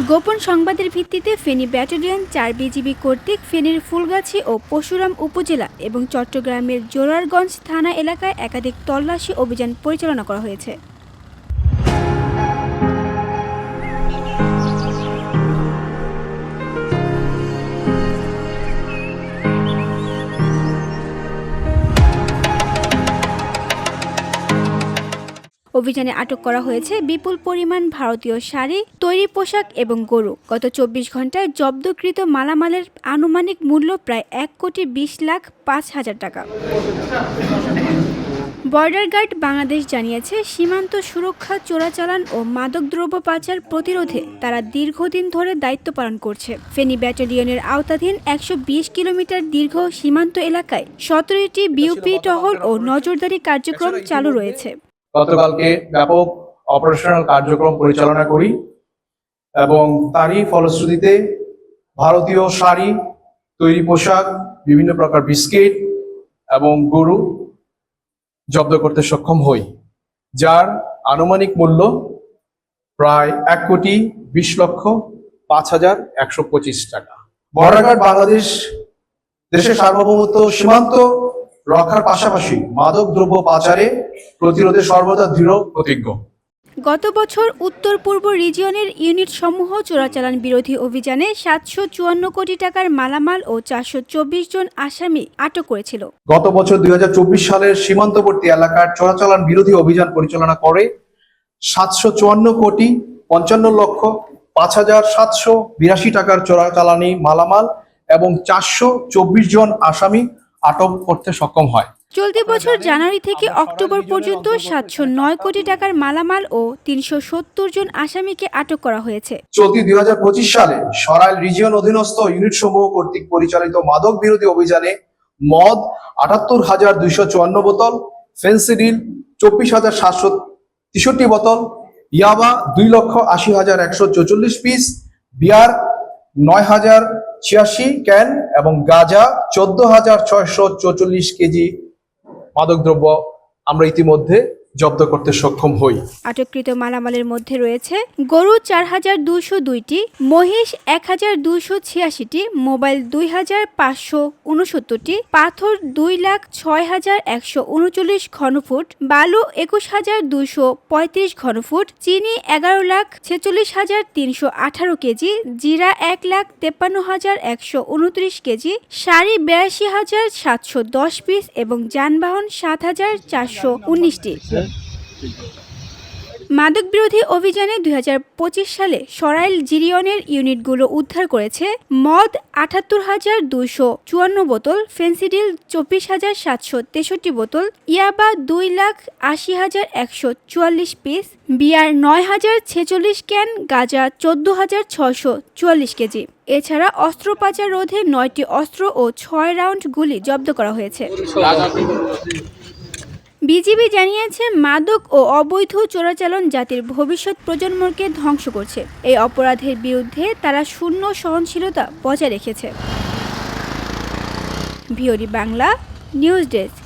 গোপন সংবাদের ভিত্তিতে ফেনী ব্যাটালিয়ন ৪ বিজিবি কর্তৃক ফেনীর ফুলগাছি ও পরশুরাম উপজেলা এবং চট্টগ্রামের জোরারগঞ্জ থানা এলাকায় একাধিক তল্লাশি অভিযান পরিচালনা করা হয়েছে। অভিযানে আটক করা হয়েছে বিপুল পরিমাণ ভারতীয় শাড়ি, তৈরি পোশাক এবং গরু। গত ২৪ ঘন্টায় জব্দকৃত মালামালের আনুমানিক মূল্য প্রায় ১,২০,৫০০,০০০ টাকা। বর্ডার গার্ড বাংলাদেশ জানিয়েছে, সীমান্ত সুরক্ষা, চোরাচালান ও মাদকদ্রব্য পাচার প্রতিরোধে তারা দীর্ঘদিন ধরে দায়িত্ব পালন করছে। ফেনী ব্যাটালিয়নের আওতাধীন ১২০ কিলোমিটার দীর্ঘ সীমান্ত এলাকায় ১৭টি বিউপি টহল ও নজরদারি কার্যক্রম চালু রয়েছে। গতকালকে ব্যাপক অপারেশনাল কার্যক্রম পরিচালনা করি এবং তারই ফলশ্রুতিতে ভারতীয় শাড়ি, তৈরি পোশাক, বিভিন্ন প্রকার বিস্কিট এবং গরু জব্দ করতে সক্ষম হই, যার আনুমানিক মূল্য প্রায় ১,২০,৫,১২৫ টাকা। বর্ডার গার্ড বাংলাদেশ দেশের সার্বভৌমত্ব, সীমান্ত রক্ষার পাশাপাশি মাদক দ্রব্য পাচারে প্রতিরোধে সর্বদা দৃঢ় প্রতিজ্ঞ। গত বছর উত্তর পূর্ব রিজিয়নের ইউনিট সমূহ চোরাচালান বিরোধী অভিযানে ৭৫৪ কোটি টাকার মালামাল ও ৪২৪ জন আসামি আটক করেছিল। গত বছর ২০২৪ সালের সীমান্তবর্তী এলাকার চোরাচালান বিরোধী অভিযান পরিচালনা করে ৭৫৪,৫৫,৭৮২ টাকার চোরাচালানি মালামাল এবং ৪২৪ জন আসামি আটক করতে সক্ষম হয়। চলতি বছর জানুয়ারি থেকে অক্টোবর পর্যন্ত ৭০৯ কোটি টাকার মালামাল ও ৩৭০ জন আসামিকে আটক করা হয়েছে। চলতি ২০২৫ সালে সরাইল রিজিয়ন অধীনস্থ ইউনিট সমূহ কর্তৃক পরিচালিত মাদক বিরোধী অভিযানে মদ ৭৮,২৫৪ বোতল, ফেন্সিডিল ২৪,৭৬৩ বোতল, ইয়াবা ২,৮০,১৪৪ পিস, বিয়ার ৯,০৮৬ ক্যান এবং গাঁজা ১৪,৬৪৪ কেজি মাদকদ্রব্য আমরা ইতিমধ্যে জব্দ করতে সক্ষম হই। আটককৃত মালামালের মধ্যে রয়েছে গরু ৪,২০২টি, মহিষ ১,২৮৬টি, মোবাইল ২,৫৬৯টি, পাথর ২,০৬,১৩৯ ঘনফুট, বালু ২১,২৩৫ ঘনফুট, চিনি ১১,৪৬,৩১৮ কেজি, জিরা ১,৫৩,১২৯ কেজি, শাড়ি ৮২,৭১০ পিস এবং যানবাহন ৭,৪১৯টি। মাদক বিরোধী অভিযানে ২০২৫ সালে সরাইল জিরিয়নের ইউনিটগুলো উদ্ধার করেছে মদ ৭৮,২৫৪ বোতল, ফেন্সিডিল ২৪,৭৬৩ বোতল, ইয়াবা ২,৮০,১৪৪ পিস, বিয়ার ৯,০৪৬ ক্যান, গাঁজা ১৪,৬৪৪ কেজি। এছাড়া অস্ত্র পাচার রোধে ৯টি অস্ত্র ও ৬ রাউন্ড গুলি জব্দ করা হয়েছে। বিজিবি জানিয়েছে, মাদক ও অবৈধ চোরাচালান জাতির ভবিষ্যৎ প্রজন্মকে ধ্বংস করছে। এই অপরাধের বিরুদ্ধে তারা শূন্য সহনশীলতা বজায় রেখেছে। VOD Bangla news desk.